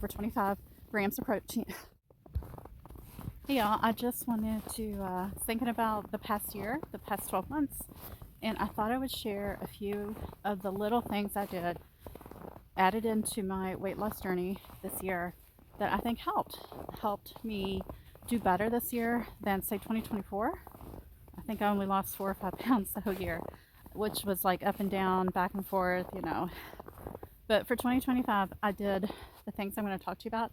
for 25 grams of protein. Hey y'all, I just wanted to, thinking about the past year, the past 12 months, and I thought I would share a few of the little things I did added into my weight loss journey this year that I think helped me do better this year than say 2024. I think I only lost 4 or 5 pounds the whole year, which was like up and down, back and forth, you know. But for 2025, I did the things I'm going to talk to you about.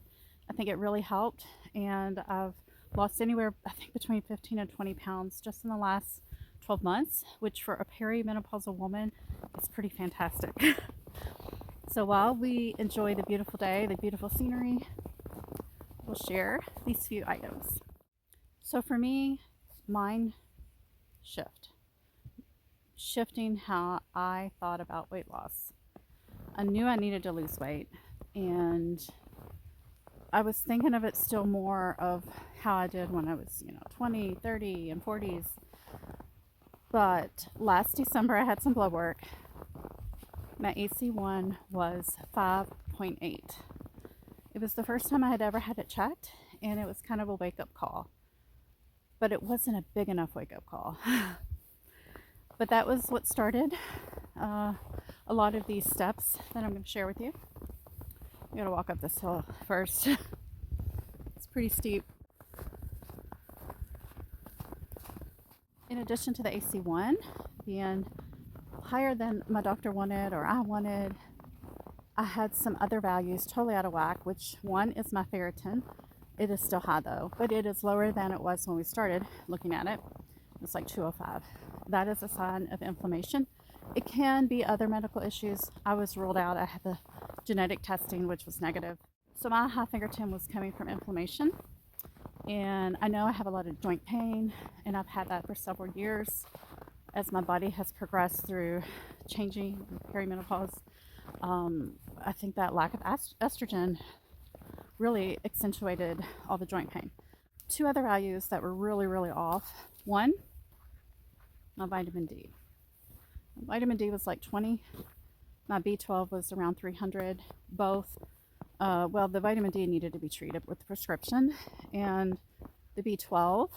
I think it really helped, and I've lost anywhere, I think, between 15 and 20 pounds just in the last 12 months, which for a perimenopausal woman is pretty fantastic. So while we enjoy the beautiful day, the beautiful scenery, we'll share these few items. So for me, mind shifting how I thought about weight loss. I knew I needed to lose weight, and I was thinking of it still more of how I did when I was, 20, 30, and 40s. But last December, I had some blood work. My AC1 was 5.8. It was the first time I had ever had it checked, and it was kind of a wake-up call. But it wasn't a big enough wake-up call. But that was what started a lot of these steps that I'm going to share with you. I'm going to walk up this hill first. It's pretty steep. In addition to the AC1 being higher than my doctor wanted or I wanted, I had some other values totally out of whack, which one is my ferritin. It is still high though, but it is lower than it was when we started looking at it. It's like 205. That is a sign of inflammation. It can be other medical issues. I was ruled out. I had the genetic testing, which was negative. So my high ferritin was coming from inflammation. And I know I have a lot of joint pain, and I've had that for several years as my body has progressed through changing perimenopause. I think that lack of estrogen really accentuated all the joint pain. Two other values that were really, really off. One, my vitamin D. Vitamin D was like 20. My B12 was around 300. Both, well, the vitamin D needed to be treated with the prescription, and the B12,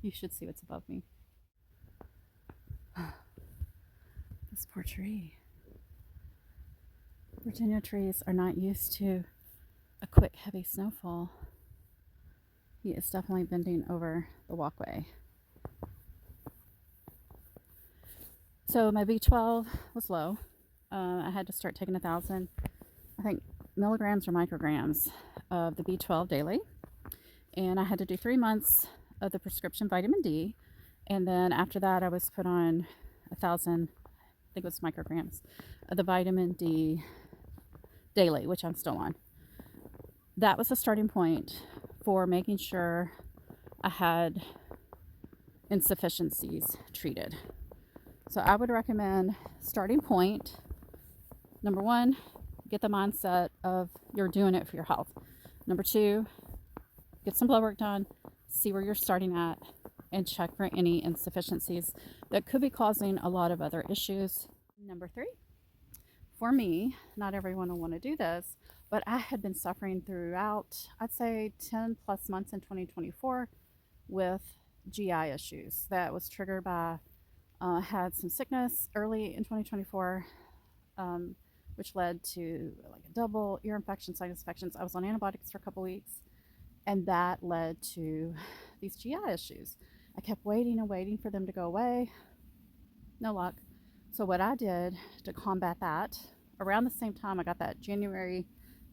you should see what's above me. This poor tree. Virginia trees are not used to a quick, heavy snowfall. He is definitely bending over the walkway. So my B12 was low. I had to start taking 1,000, I think, milligrams or micrograms of the B12 daily. And I had to do 3 months of the prescription vitamin D. And then after that, I was put on 1,000, I think it was micrograms, of the vitamin D daily, which I'm still on. That was a starting point for making sure I had insufficiencies treated. So I would recommend starting point, number one, get the mindset of you're doing it for your health. Number two, get some blood work done, see where you're starting at, and check for any insufficiencies that could be causing a lot of other issues. Number three, for me, not everyone will want to do this, but I had been suffering throughout, I'd say 10 plus months in 2024 with GI issues. That was triggered by had some sickness early in 2024, which led to like a double ear infection, sinus infections. I was on antibiotics for a couple weeks, and that led to these GI issues. I kept waiting and waiting for them to go away. No luck. So what I did to combat that, around the same time I got that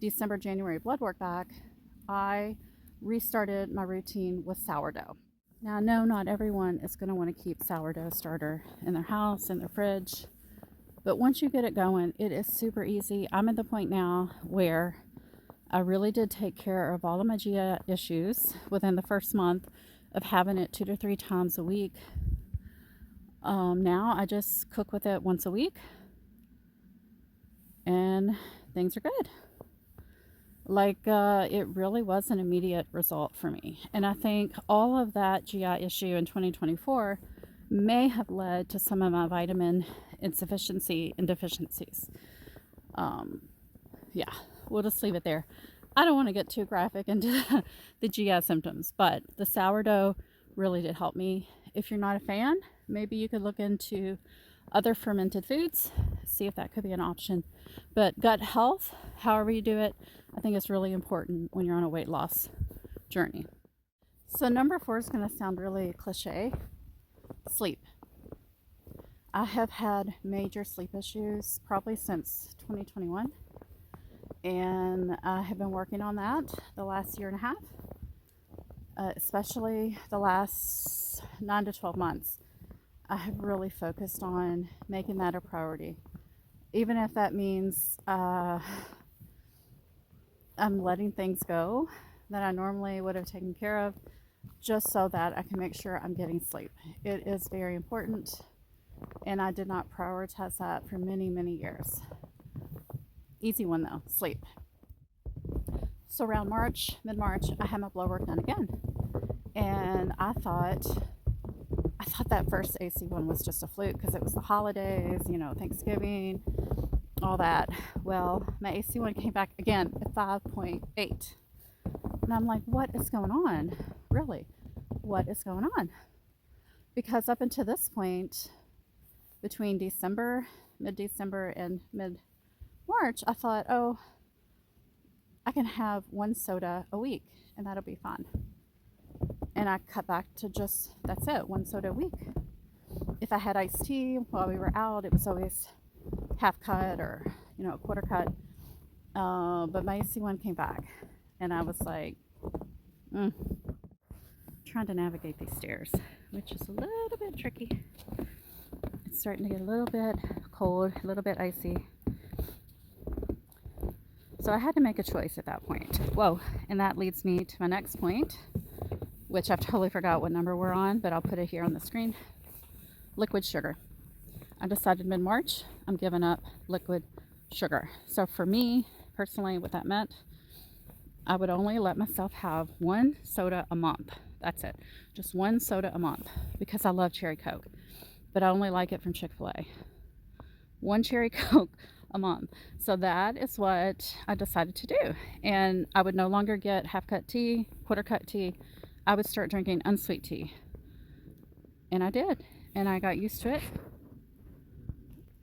December, January blood work back, I restarted my routine with sourdough. Now, I know not everyone is going to want to keep sourdough starter in their house, in their fridge, but once you get it going, it is super easy. I'm at the point now where I really did take care of all of my GI issues within the first month of having it 2 to 3 times a week. Now I just cook with it once a week, and things are good. It really was an immediate result for me. And I think all of that GI issue in 2024 may have led to some of my vitamin insufficiency and deficiencies. Yeah, we'll just leave it there. I don't want to get too graphic into the GI symptoms, but the sourdough really did help me. If you're not a fan, maybe you could look into other fermented foods, see if that could be an option. But gut health, however you do it, I think is really important when you're on a weight loss journey. So number 4 is going to sound really cliche. Sleep. I have had major sleep issues probably since 2021, and I have been working on that the last year and a half, especially the last 9 to 12 months. I have really focused on making that a priority, even if that means I'm letting things go that I normally would have taken care of, just so that I can make sure I'm getting sleep. It is very important, and I did not prioritize that for many, many years. Easy one though, sleep. So around March, mid-March, I had my blood work done again, and I thought that first AC one was just a fluke because it was the holidays, Thanksgiving, all that. Well, my AC one came back again at 5.8. And I'm like, what is going on? Really? What is going on? Because up until this point, between mid-December and mid-March, I thought, oh, I can have one soda a week and that'll be fine. And I cut back to that's it, one soda a week. If I had iced tea while we were out, it was always half cut or, a quarter cut. But my AC one came back. And I was like, trying to navigate these stairs, which is a little bit tricky. It's starting to get a little bit cold, a little bit icy. So I had to make a choice at that point. Whoa, and that leads me to my next point, which I've totally forgot what number we're on, but I'll put it here on the screen. Liquid sugar. I decided mid-March I'm giving up liquid sugar. So for me, personally, what that meant, I would only let myself have one soda a month. That's it. Just one soda a month because I love cherry Coke, but I only like it from Chick-fil-A. One cherry Coke a month. So that is what I decided to do. And I would no longer get half cut tea, quarter cut tea. I would start drinking unsweet tea. And I did. And I got used to it.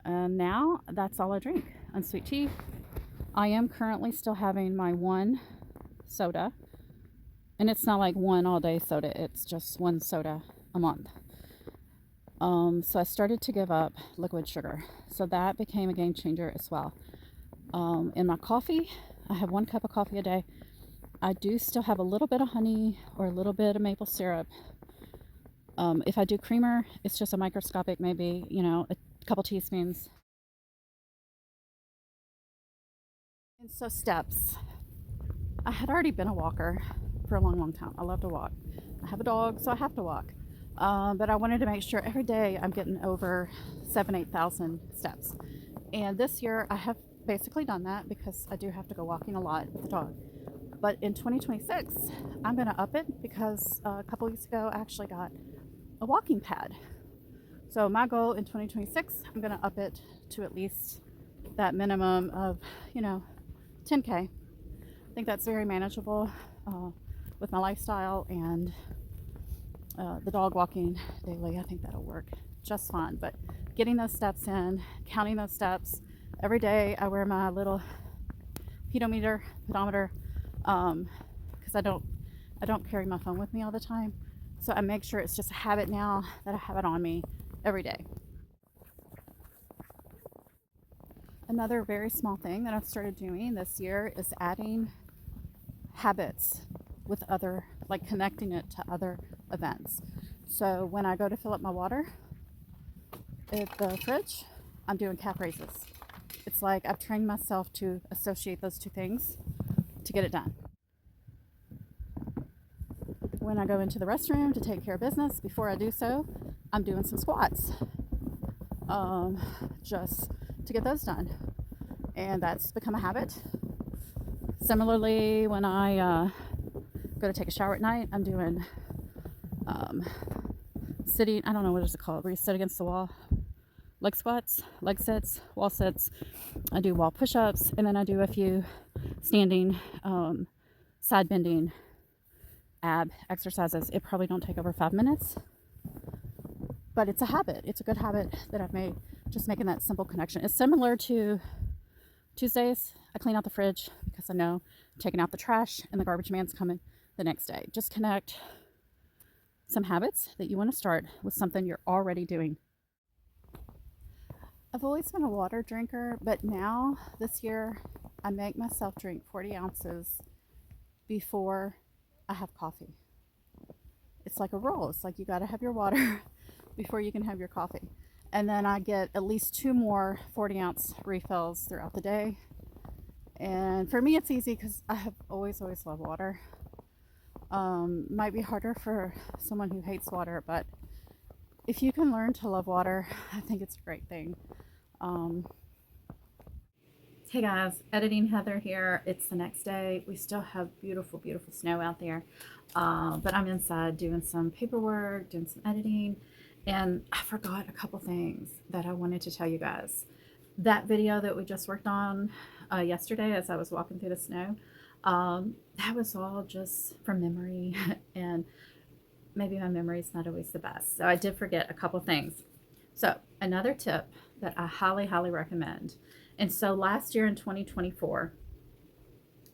And now that's all I drink. Unsweet tea. I am currently still having my one soda, and it's not like one all day soda, it's just one soda a month. So I started to give up liquid sugar, so that became a game changer as well. In my coffee, I have 1 cup of coffee a day. I do still have a little bit of honey or a little bit of maple syrup. If I do creamer, it's just a microscopic, maybe a couple teaspoons. And so steps. I had already been a walker for a long time. I love to walk. I have a dog, so I have to walk. But I wanted to make sure every day I'm getting over 8,000 steps. And this year I have basically done that because I do have to go walking a lot with the dog. But in 2026, I'm going to up it because a couple weeks ago I actually got a walking pad. So my goal in 2026, I'm going to up it to at least that minimum of, 10K. I think that's very manageable with my lifestyle and the dog walking daily. I think that'll work just fine. But getting those steps in, counting those steps every day. I wear my little pedometer because I don't carry my phone with me all the time. So I make sure it's just a habit now that I have it on me every day. Another very small thing that I've started doing this year is adding habits with other, like connecting it to other events. So when I go to fill up my water at the fridge, I'm doing calf raises. It's like I've trained myself to associate those two things to get it done. When I go into the restroom to take care of business, before I do so, I'm doing some squats just to get those done. And that's become a habit. Similarly, when I go to take a shower at night, I'm doing sitting, I don't know what it's called, where you sit against the wall. Leg squats, leg sits, wall sits. I do wall push-ups, and then I do a few standing, side bending ab exercises. It probably don't take over 5 minutes, but it's a habit. It's a good habit that I've made, just making that simple connection. It's similar to Tuesdays. I clean out the fridge because I know I'm taking out the trash and the garbage man's coming the next day. Just connect some habits that you want to start with something you're already doing. I've always been a water drinker, but now this year I make myself drink 40 ounces before I have coffee. It's like a rule. It's like you got to have your water before you can have your coffee. And then I get at least 2 more 40-ounce refills throughout the day. And for me, it's easy because I have always loved water. Might be harder for someone who hates water, but if you can learn to love water, I think it's a great thing. Hey guys, editing Heather here. It's the next day. We still have beautiful snow out there, but I'm inside doing some paperwork, doing some editing, and I forgot a couple things that I wanted to tell you guys. That video that we just worked on yesterday as I was walking through the snow, that was all just from memory, and maybe my memory is not always the best, so I did forget a couple things. So another tip that I highly recommend. And so last year in 2024,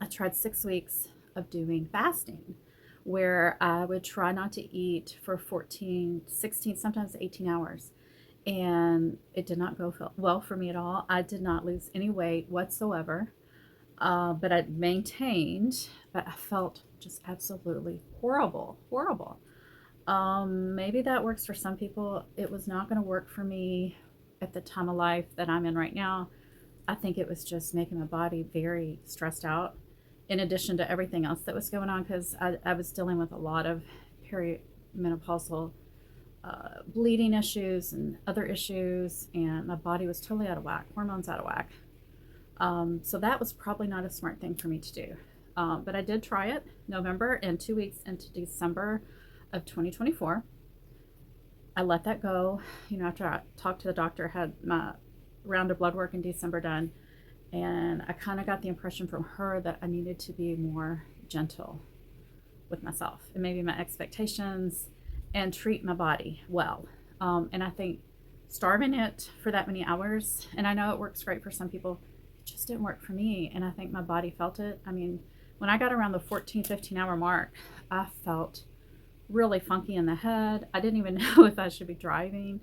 I tried 6 weeks of doing fasting, where I would try not to eat for 14, 16, sometimes 18 hours. And it did not go well for me at all. I did not lose any weight whatsoever, but I maintained, but I felt just absolutely horrible. Maybe that works for some people. It was not going to work for me at the time of life that I'm in right now. I think it was just making my body very stressed out, in addition to everything else that was going on, because I was dealing with a lot of perimenopausal bleeding issues and other issues, and my body was totally out of whack, hormones out of whack. So that was probably not a smart thing for me to do. But I did try it November, and 2 weeks into December of 2024, I let that go. After I talked to the doctor, had my round of blood work in December done, and I kind of got the impression from her that I needed to be more gentle with myself and maybe my expectations, and treat my body well. And I think starving it for that many hours, and I know it works great for some people, it just didn't work for me, and I think my body felt it. I mean, when I got around the 14-15 hour mark, I felt really funky in the head. I didn't even know if I should be driving.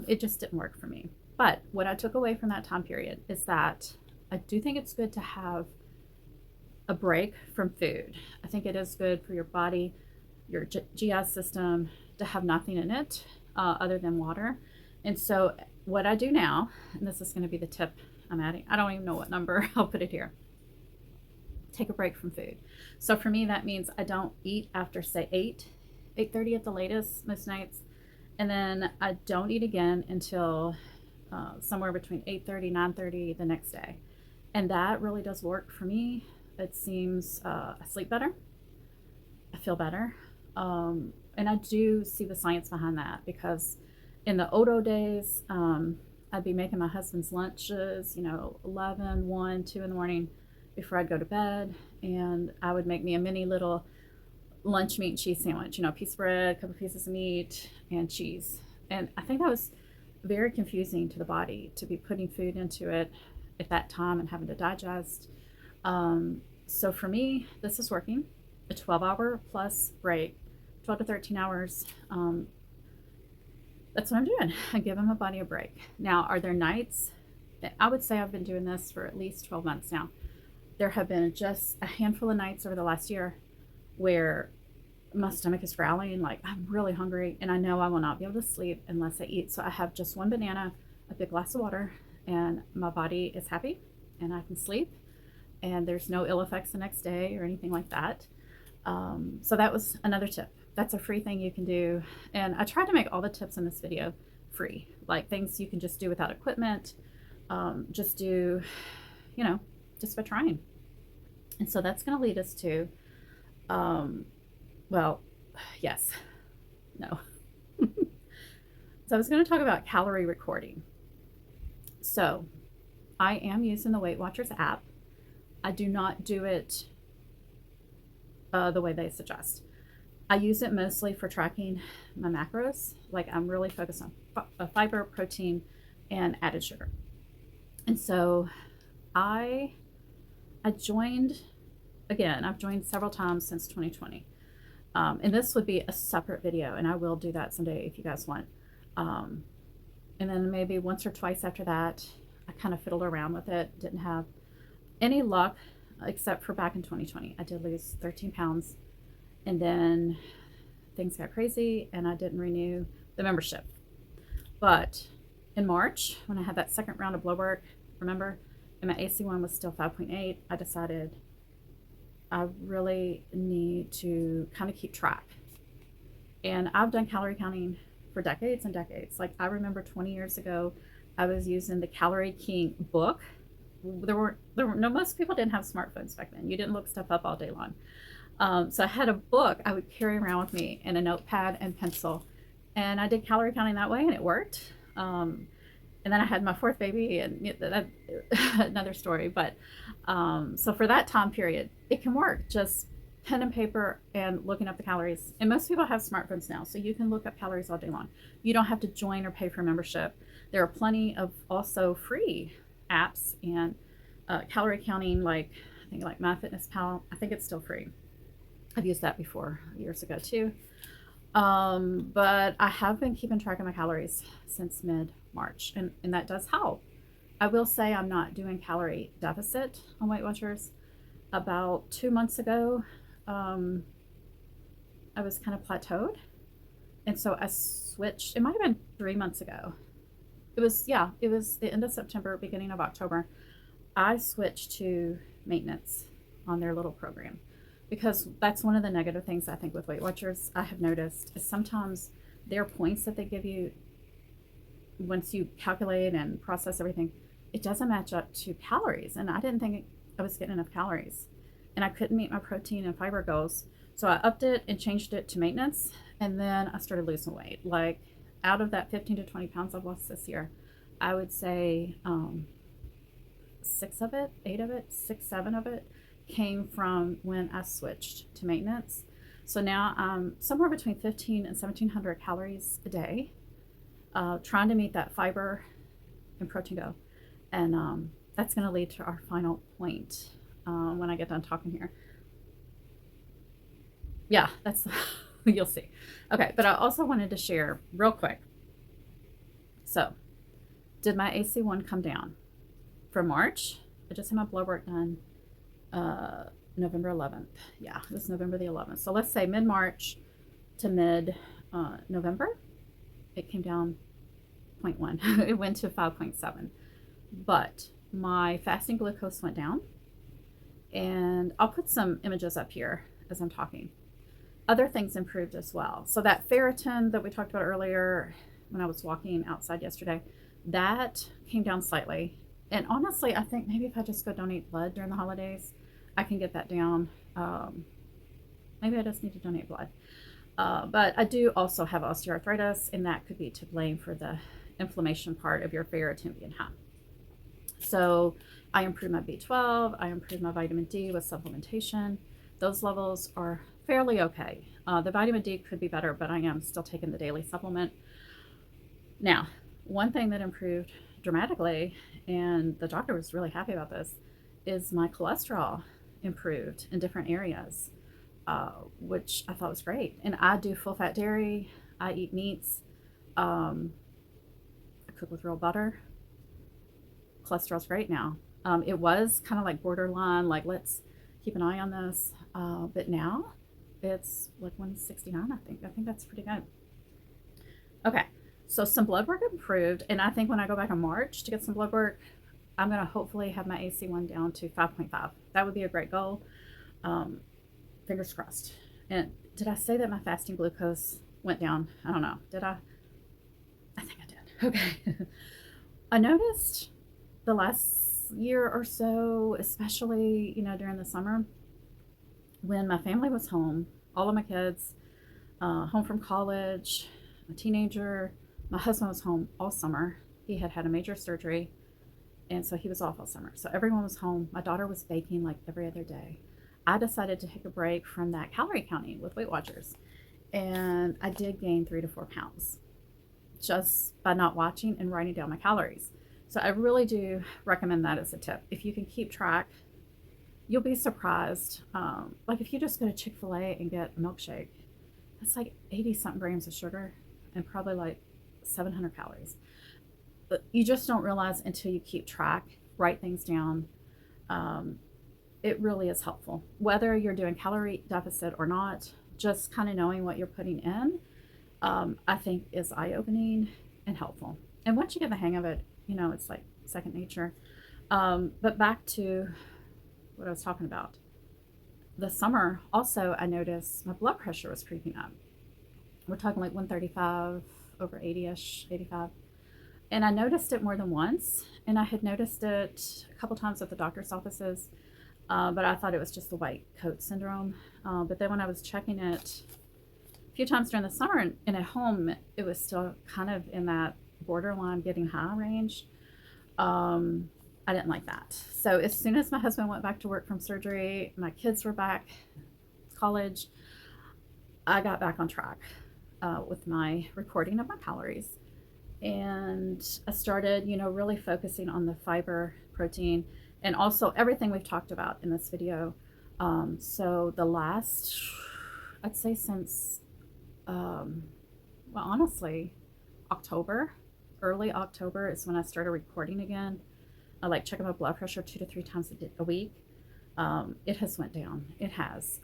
It just didn't work for me. But what I took away from that time period is that I do think it's good to have a break from food. I think it is good for your body, your GI system, to have nothing in it other than water. And so what I do now, and this is going to be the tip I'm adding, I don't even know what number, I'll put it here. Take a break from food. So for me, that means I don't eat after, say, 8:30 at the latest most nights, and then I don't eat again until somewhere between 8:30, 9:30 the next day. And that really does work for me. It seems I sleep better, I feel better, and I do see the science behind that, because in the Odo days, I'd be making my husband's lunches, 11, 1, 2 in the morning before I'd go to bed, and I would make me a mini little lunch meat and cheese sandwich, a piece of bread, a couple pieces of meat, and cheese. And I think that was very confusing to the body, to be putting food into it at that time and having to digest. So for me, this is working. A 12-hour plus break, 12 to 13 hours. That's what I'm doing. I'm giving my body a break. Now, are there nights? I would say I've been doing this for at least 12 months now. There have been just a handful of nights over the last year where my stomach is growling, like I'm really hungry, and I know I will not be able to sleep unless I eat. So I have just one banana, a big glass of water, and my body is happy, and I can sleep, and there's no ill effects the next day or anything like that. So that was another tip. That's a free thing you can do. And I tried to make all the tips in this video free, like things you can just do without equipment, just do, just by trying. And so that's going to lead us to, well, yes, no. So I was going to talk about calorie recording. So I am using the Weight Watchers app. I do not do it the way they suggest. I use it mostly for tracking my macros. Like I'm really focused on fiber, protein, and added sugar. And so I joined again. I've joined several times since 2020, and this would be a separate video, and I will do that someday if you guys want. And then maybe once or twice after that, I kind of fiddled around with it. Didn't have any luck except for back in 2020. I did lose 13 pounds, and then things got crazy, and I didn't renew the membership. But in March, when I had that second round of blood work, remember, and my AC1 was still 5.8, I decided I really need to kind of keep track. And I've done calorie counting for decades and decades. Like I remember 20 years ago, I was using the Calorie King book. No, most people didn't have smartphones back then. You didn't look stuff up all day long. So I had a book I would carry around with me and a notepad and pencil. And I did calorie counting that way, and it worked. And then I had my fourth baby, and another story. But so for that time period, it can work. Just pen and paper and looking up the calories. And most people have smartphones now, so you can look up calories all day long. You don't have to join or pay for membership. There are plenty of also free apps and calorie counting, like I think like MyFitnessPal. I think it's still free. I've used that before years ago too. But I have been keeping track of my calories since mid-March, and that does help. I will say I'm not doing calorie deficit on Weight Watchers. About 2 months ago, I was kind of plateaued, and so I switched. It might have been 3 months ago. It was the end of September, beginning of October. I switched to maintenance on their little program, because that's one of the negative things I think with Weight Watchers I have noticed is sometimes their points that they give you, once you calculate and process everything, it doesn't match up to calories. And I didn't think I was getting enough calories, and I couldn't meet my protein and fiber goals. So I upped it and changed it to maintenance, and then I started losing weight. Like out of that 15 to 20 pounds I've lost this year, I would say 6 of it, 8 of it, 6, 7 of it came from when I switched to maintenance. So now I'm somewhere between 15 and 1700 calories a day, trying to meet that fiber and protein goal. And that's going to lead to our final point when I get done talking here. Yeah, that's you'll see. Okay, but I also wanted to share real quick. So, did my AC1 come down from March? I just had my blood work done November 11th. Yeah, it was November the 11th. So let's say mid-March to mid-November, it came down 0.1. It went to 5.7. But my fasting glucose went down. And I'll put some images up here as I'm talking. Other things improved as well. So that ferritin that we talked about earlier when I was walking outside yesterday, that came down slightly. And honestly, I think maybe if I just go donate blood during the holidays, I can get that down. Maybe I just need to donate blood. But I do also have osteoarthritis, and that could be to blame for the inflammation part of your ferritin being high. So I improved my B12. I improved my vitamin D with supplementation. Those levels are fairly okay. The vitamin D could be better, but I am still taking the daily supplement. Now, one thing that improved dramatically, and the doctor was really happy about this, is my cholesterol improved in different areas, which I thought was great. And I do full fat dairy. I eat meats. I cook with real butter. Cholesterol's great now. It was kind of like borderline, like let's keep an eye on this. But now it's like 169, I think. I think that's pretty good. Okay, so some blood work improved, and I think when I go back in March to get some blood work, I'm going to hopefully have my AC1 down to 5.5. That would be a great goal. Fingers crossed. And did I say that my fasting glucose went down? I don't know. Did I? I think I did. Okay. I noticed the last year or so, especially, during the summer, when my family was home, all of my kids, home from college, a teenager, my husband was home all summer. He had had a major surgery, And so he was off all summer. So everyone was home. My daughter was baking like every other day. I decided to take a break from that calorie counting with Weight Watchers. And I did gain 3 to 4 pounds just by not watching and writing down my calories. So I really do recommend that as a tip. If you can keep track, you'll be surprised. Like if you just go to Chick-fil-A and get a milkshake, that's like 80 something grams of sugar and probably like 700 calories. But you just don't realize until you keep track, write things down. It really is helpful. Whether you're doing calorie deficit or not, just kind of knowing what you're putting in, I think is eye-opening and helpful. And once you get the hang of it, it's like second nature. But back to what I was talking about. The summer, also, I noticed my blood pressure was creeping up. We're talking like 135 over 80-ish, 85. And I noticed it more than once. And I had noticed it a couple times at the doctor's offices, but I thought it was just the white coat syndrome. But then when I was checking it a few times during the summer and at home, it was still kind of in that borderline getting high range. I didn't like that. So as soon as my husband went back to work from surgery, my kids were back college, I got back on track with my recording of my calories. And I started, really focusing on the fiber, protein, and also everything we've talked about in this video. So the last, I'd say since, honestly, October, early October is when I started recording again. I like checking my blood pressure 2 to 3 times a week. It has went down. It has.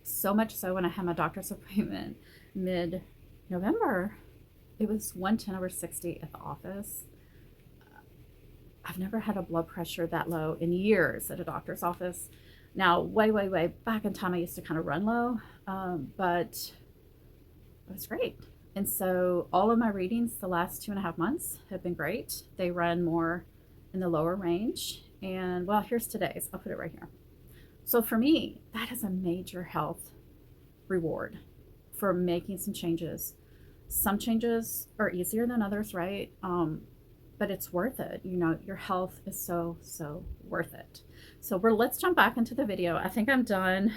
So much so when I had my doctor's appointment mid-November, it was 110/60 at the office. I've never had a blood pressure that low in years at a doctor's office. Now, way, way, way back in time, I used to kind of run low, but it was great. And so all of my readings the last 2.5 months have been great. They run more in the lower range. And well, here's today's. I'll put it right here. So for me, that is a major health reward for making some changes. Some changes are easier than others, right? But it's worth it. Your health is so, so worth it. So let's jump back into the video. I think I'm done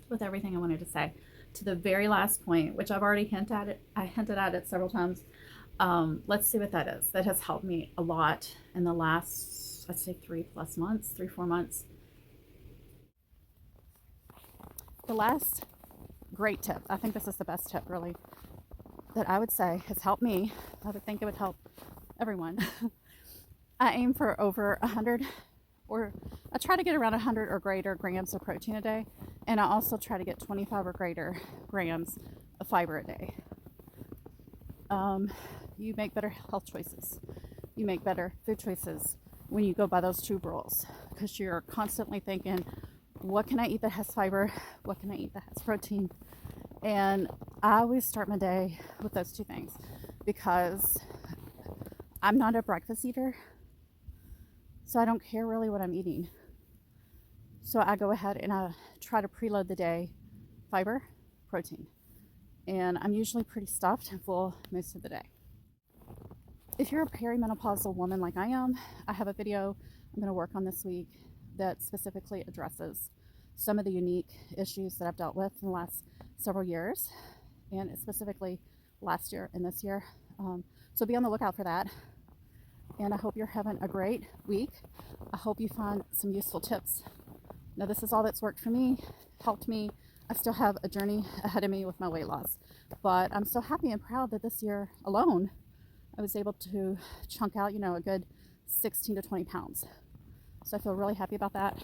with everything I wanted to say. To the very last point, which I've already hinted at it several times. Let's see what that is. That has helped me a lot in the last, I'd say 3+ months, 3-4 months. The last great tip, I think this is the best tip really, that I would say has helped me. I would think it would help everyone. I aim for over 100, or I try to get around 100 or greater grams of protein a day. And I also try to get 25 or greater grams of fiber a day. You make better health choices. You make better food choices when you go by those 2 rules, because you're constantly thinking, what can I eat that has fiber? What can I eat that has protein? And I always start my day with those 2 things, because I'm not a breakfast eater, so I don't care really what I'm eating. So I go ahead and I try to preload the day, fiber, protein. And I'm usually pretty stuffed and full most of the day. If you're a perimenopausal woman like I am, I have a video I'm going to work on this week that specifically addresses some of the unique issues that I've dealt with in the last several years, and specifically last year and this year. So be on the lookout for that. And I hope you're having a great week. I hope you find some useful tips. Now, this is all that's worked for me, helped me. I still have a journey ahead of me with my weight loss, but I'm so happy and proud that this year alone, I was able to chunk out, a good 16 to 20 pounds. So I feel really happy about that,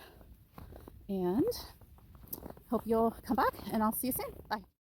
and hope you'll come back, and I'll see you soon. Bye.